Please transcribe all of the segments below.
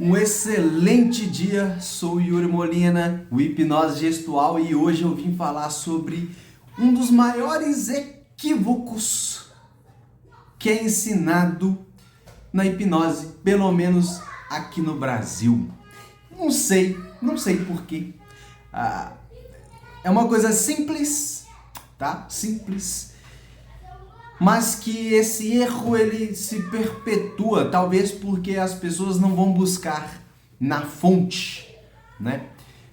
Um excelente dia, sou Yuri Molina, o hipnose gestual, e hoje eu vim falar sobre um dos maiores equívocos que é ensinado na hipnose, pelo menos aqui no Brasil. Não sei porquê. É uma coisa simples, tá? Simples. Mas que esse erro ele se perpetua, talvez porque as pessoas não vão buscar na fonte, né?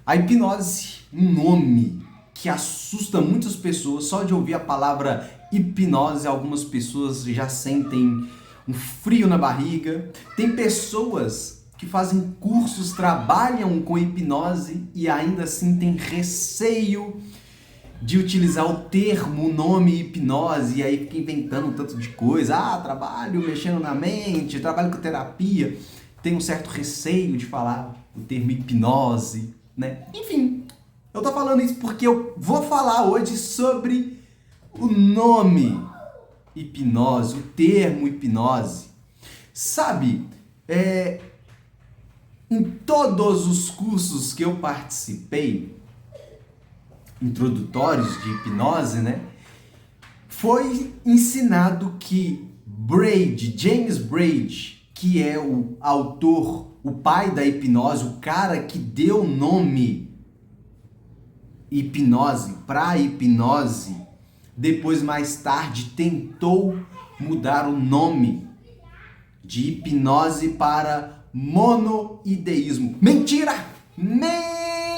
A hipnose, um nome que assusta muitas pessoas, só de ouvir a palavra hipnose, algumas pessoas já sentem um frio na barriga. Tem pessoas que fazem cursos, trabalham com hipnose e ainda assim têm receio de utilizar o termo, o nome hipnose, e aí fica inventando um tanto de coisa. Trabalho mexendo na mente, trabalho com terapia. Tem um certo receio de falar o termo hipnose, né? Enfim, eu tô falando isso porque eu vou falar hoje sobre o nome hipnose, o termo hipnose. Sabe, em todos os cursos que eu participei, introdutórios de hipnose, né? Foi ensinado que James Braid, que é o autor, o pai da hipnose, o cara que deu o nome hipnose para hipnose, depois mais tarde tentou mudar o nome de hipnose para monoideísmo. Mentira! Mentira!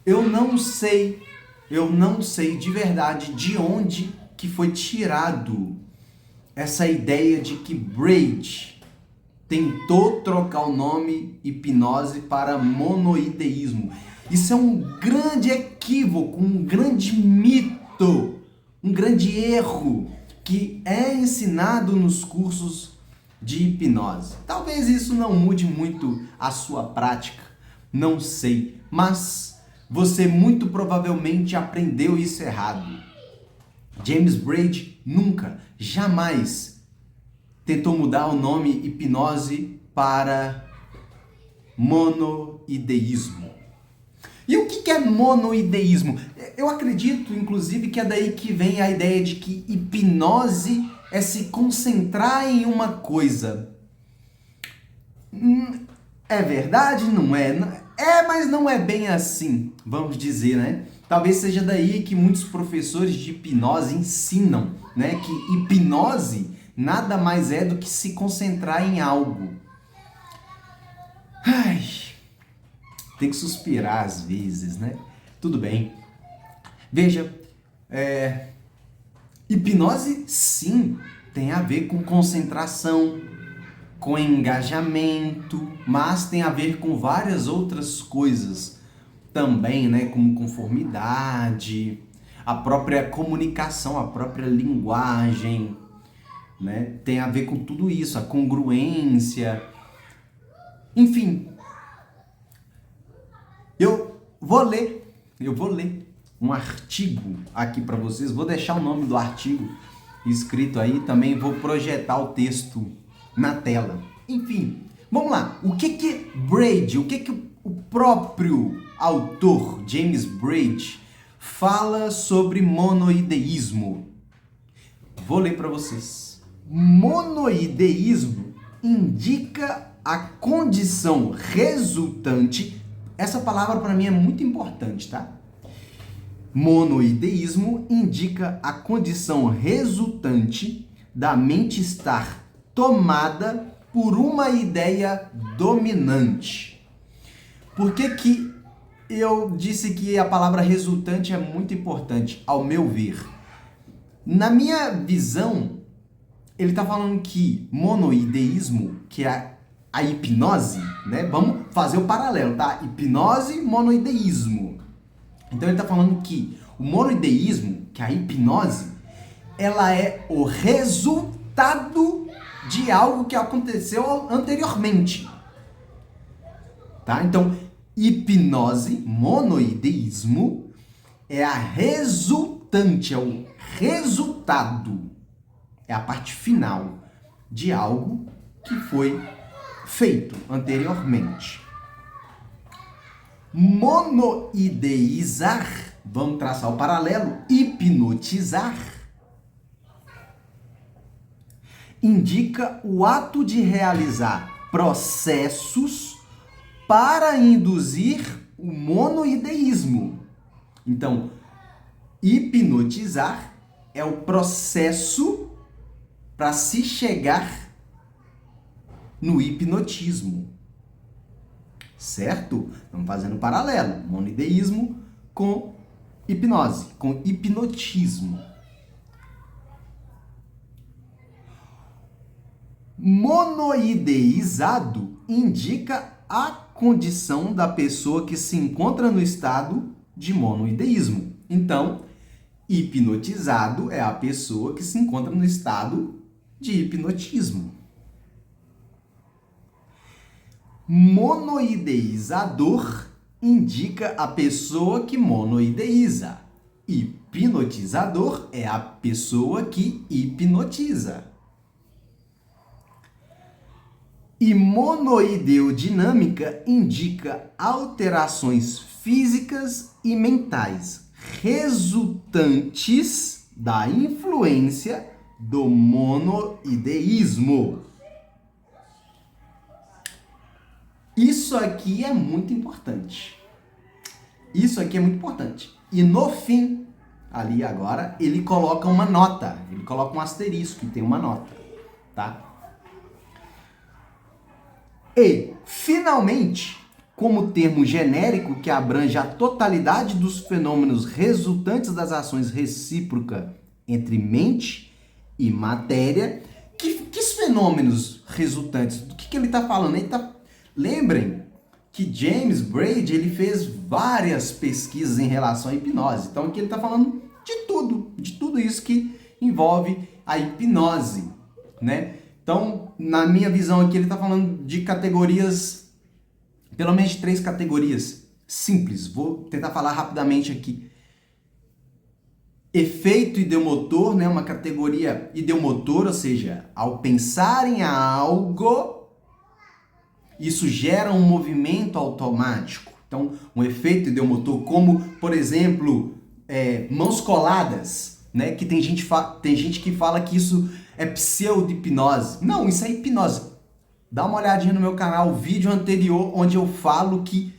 Eu não sei de verdade de onde que foi tirado essa ideia de que Braid tentou trocar o nome hipnose para monoideísmo. Isso é um grande equívoco, um grande mito, um grande erro que é ensinado nos cursos de hipnose. Talvez isso não mude muito a sua prática, não sei, mas você muito provavelmente aprendeu isso errado. James Braid nunca, jamais tentou mudar o nome hipnose para monoideísmo. E o que é monoideísmo? Eu acredito, inclusive, que é daí que vem a ideia de que hipnose é se concentrar em uma coisa. É verdade? Não é? Mas não é bem assim, vamos dizer, né? Talvez seja daí que muitos professores de hipnose ensinam, né? Que hipnose nada mais é do que se concentrar em algo. Tem que suspirar às vezes, né? Tudo bem. Veja, hipnose sim tem a ver com concentração, com engajamento, mas tem a ver com várias outras coisas também, né? Como conformidade, a própria comunicação, a própria linguagem, né? Tem a ver com tudo isso, a congruência, enfim. Eu vou ler um artigo aqui para vocês, vou deixar o nome do artigo escrito aí, também vou projetar o texto na tela. Enfim, vamos lá. O que Braid, o que o próprio autor James Braid fala sobre monoideísmo? Vou ler para vocês. Monoideísmo indica a condição resultante. Essa palavra para mim é muito importante, tá? Monoideísmo indica a condição resultante da mente estar tomada por uma ideia dominante. Por que eu disse que a palavra resultante é muito importante, ao meu ver? Na minha visão, ele está falando que monoideísmo, que é a hipnose, né? Vamos fazer o paralelo, tá? Hipnose, monoideísmo. Então ele está falando que o monoideísmo, que é a hipnose, ela é o resultado de algo que aconteceu anteriormente. Tá? Então, hipnose, monoideísmo, é a resultante, é o resultado, é a parte final de algo que foi feito anteriormente. Monoideizar, vamos traçar o paralelo, hipnotizar, indica o ato de realizar processos para induzir o monoideísmo. Então, hipnotizar é o processo para se chegar no hipnotismo. Certo? Estamos fazendo paralelo. Monoideísmo com hipnose, com hipnotismo. Monoideizado indica a condição da pessoa que se encontra no estado de monoideísmo. Então, hipnotizado é a pessoa que se encontra no estado de hipnotismo. Monoideizador indica a pessoa que monoideiza. Hipnotizador é a pessoa que hipnotiza. E monoideodinâmica indica alterações físicas e mentais resultantes da influência do monoideísmo. Isso aqui é muito importante. Isso aqui é muito importante. E no fim, ali agora, ele coloca uma nota. Ele coloca um asterisco e tem uma nota, tá? E, finalmente, como termo genérico que abrange a totalidade dos fenômenos resultantes das ações recíprocas entre mente e matéria, que fenômenos resultantes? Do que ele está falando? Lembrem que James Braid ele fez várias pesquisas em relação à hipnose. Então aqui ele está falando de tudo isso que envolve a hipnose, né? Então, na minha visão aqui, ele está falando de categorias, pelo menos de 3 categorias simples. Vou tentar falar rapidamente aqui. Efeito ideomotor, né? Uma categoria ideomotor, ou seja, ao pensar em algo, isso gera um movimento automático. Então, um efeito ideomotor, como, por exemplo, mãos coladas, né? Que tem gente que fala que isso é pseudo-hipnose. Não, isso é hipnose. Dá uma olhadinha no meu canal, o vídeo anterior, onde eu falo que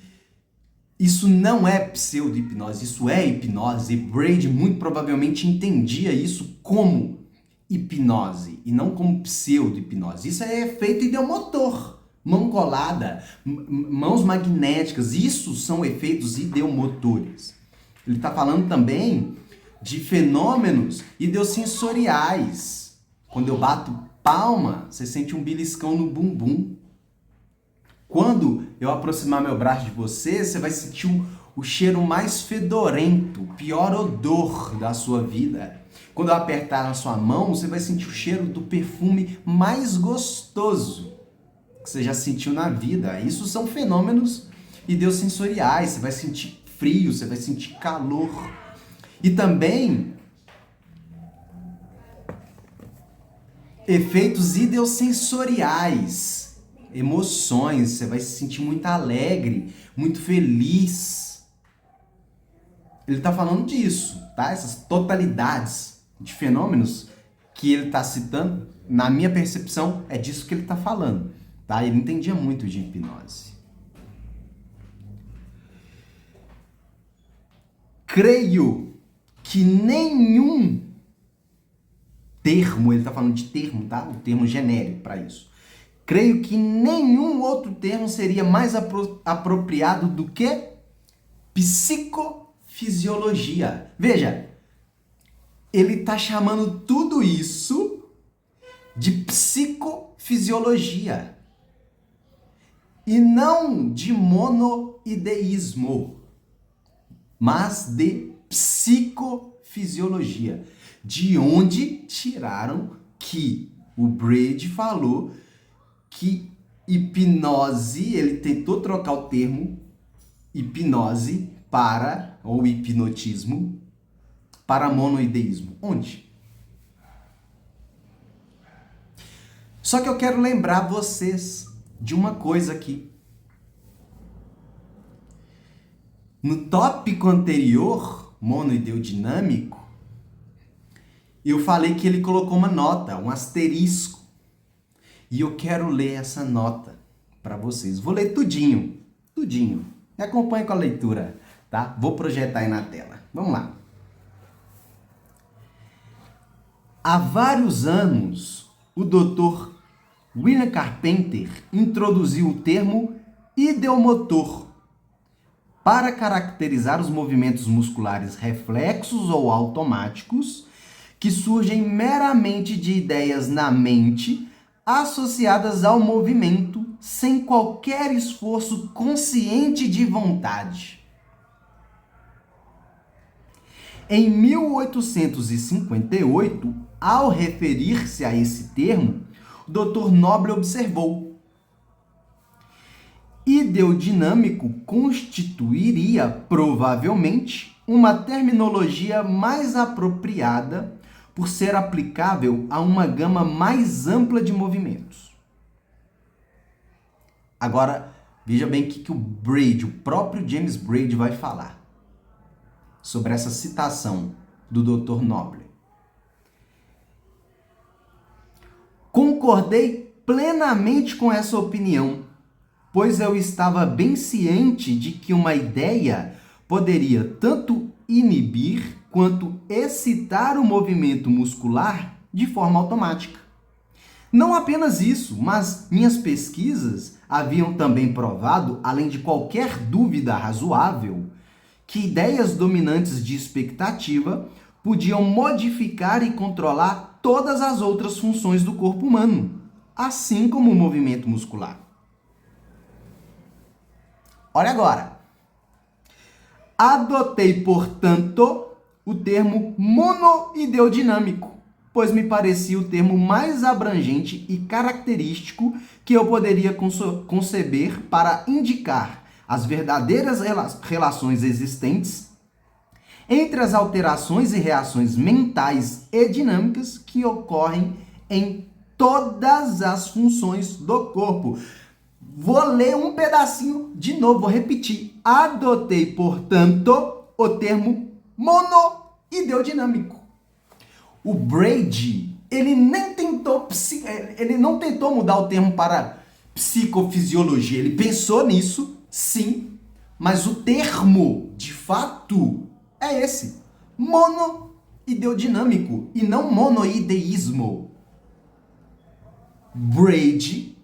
isso não é pseudo-hipnose, isso é hipnose. E Braid muito provavelmente entendia isso como hipnose e não como pseudo-hipnose. Isso é efeito ideomotor. Mão colada, mãos magnéticas, isso são efeitos ideomotores. Ele está falando também de fenômenos ideossensoriais. Quando eu bato palma, você sente um beliscão no bumbum. Quando eu aproximar meu braço de você, você vai sentir o cheiro mais fedorento, o pior odor da sua vida. Quando eu apertar na sua mão, você vai sentir o cheiro do perfume mais gostoso que você já sentiu na vida. Isso são fenômenos ideossensoriais. Você vai sentir frio, você vai sentir calor. E também efeitos ideossensoriais, emoções, você vai se sentir muito alegre, muito feliz. Ele está falando disso, tá? Essas totalidades de fenômenos que ele está citando, na minha percepção, é disso que ele está falando, tá? Ele entendia muito de hipnose. Creio que nenhum termo, ele está falando de termo, tá? O termo genérico para isso. Creio que nenhum outro termo seria mais apropriado do que psicofisiologia. Veja, ele está chamando tudo isso de psicofisiologia e não de monoideísmo, mas de psicofisiologia. De onde tiraram que o Braid falou que hipnose, ele tentou trocar o termo hipnose para, ou hipnotismo, para monoideísmo. Onde? Só que eu quero lembrar vocês de uma coisa aqui. No tópico anterior, monoideodinâmico, eu falei que ele colocou uma nota, um asterisco. E eu quero ler essa nota para vocês. Vou ler tudinho. Me acompanhe com a leitura, tá? Vou projetar aí na tela. Vamos lá. Há vários anos, o Dr. William Carpenter introduziu o termo ideomotor para caracterizar os movimentos musculares reflexos ou automáticos que surgem meramente de ideias na mente associadas ao movimento sem qualquer esforço consciente de vontade. Em 1858, ao referir-se a esse termo, o Dr. Noble observou: ideodinâmico constituiria, provavelmente, uma terminologia mais apropriada por ser aplicável a uma gama mais ampla de movimentos. Agora, veja bem o que o Braid, o próprio James Braid, vai falar sobre essa citação do Dr. Noble. Concordei plenamente com essa opinião, pois eu estava bem ciente de que uma ideia poderia tanto inibir quanto excitar o movimento muscular de forma automática. Não apenas isso, mas minhas pesquisas haviam também provado, além de qualquer dúvida razoável, que ideias dominantes de expectativa podiam modificar e controlar todas as outras funções do corpo humano, assim como o movimento muscular. Olha agora. Adotei, portanto, o termo monoideodinâmico, pois me parecia o termo mais abrangente e característico que eu poderia conceber para indicar as verdadeiras relações existentes entre as alterações e reações mentais e dinâmicas que ocorrem em todas as funções do corpo. Vou ler um pedacinho de novo, vou repetir. Adotei, portanto, o termo monoideodinâmico. O Braid, ele não tentou mudar o termo para psicofisiologia. Ele pensou nisso, sim, mas o termo, de fato, é esse. Monoideodinâmico e não monoideísmo. Braid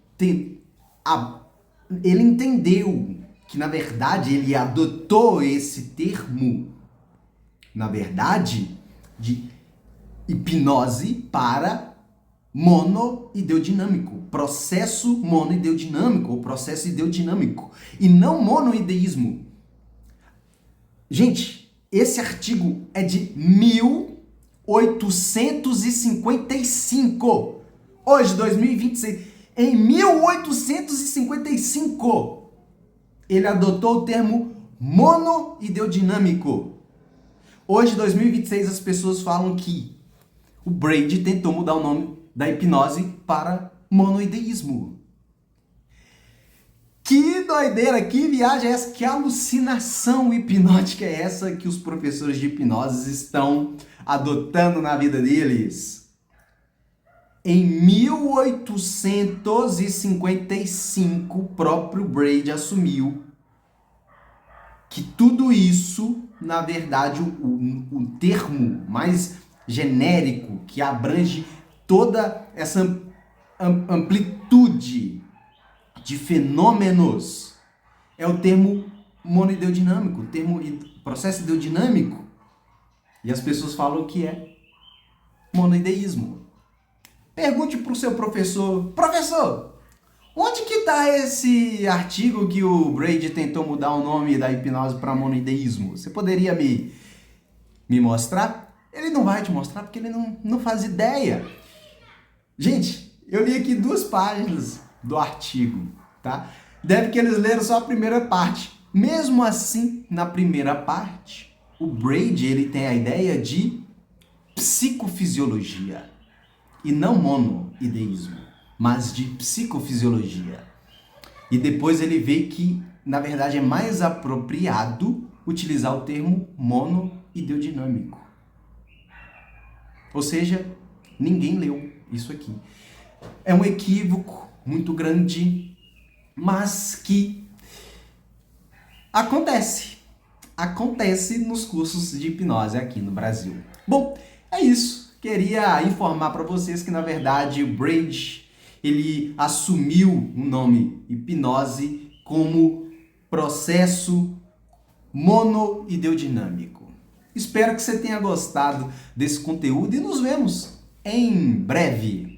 ele entendeu que, na verdade, ele adotou esse termo, na verdade, de hipnose para monoideodinâmico, processo monoideodinâmico ou processo ideodinâmico, e não monoideísmo. Gente, esse artigo é de 1855. Hoje, 2026. Em 1855, ele adotou o termo monoideodinâmico. Hoje, 2026, as pessoas falam que o Braid tentou mudar o nome da hipnose para monoideísmo. Que doideira, que viagem é essa? Que alucinação hipnótica é essa que os professores de hipnose estão adotando na vida deles? Em 1855, o próprio Braid assumiu que tudo isso, na verdade, o termo mais genérico que abrange toda essa amplitude de fenômenos é o termo monoideodinâmico, o termo processo ideodinâmico. E as pessoas falam que é monoideísmo. Pergunte para o seu professor: professor, onde que está esse artigo que o Braid tentou mudar o nome da hipnose para monoideísmo? Você poderia me mostrar? Ele não vai te mostrar porque ele não faz ideia. Gente, eu li aqui 2 páginas do artigo, tá? Deve que eles leram só a primeira parte. Mesmo assim, na primeira parte, o Braid ele tem a ideia de psicofisiologia. E não monoideísmo, mas de psicofisiologia. E depois ele vê que, na verdade, é mais apropriado utilizar o termo monoideodinâmico. Ou seja, ninguém leu isso aqui. É um equívoco muito grande, mas que acontece nos cursos de hipnose aqui no Brasil. Bom, é isso. Queria informar para vocês que, na verdade, o Braid, ele assumiu o nome hipnose como processo monoideodinâmico. Espero que você tenha gostado desse conteúdo e nos vemos em breve.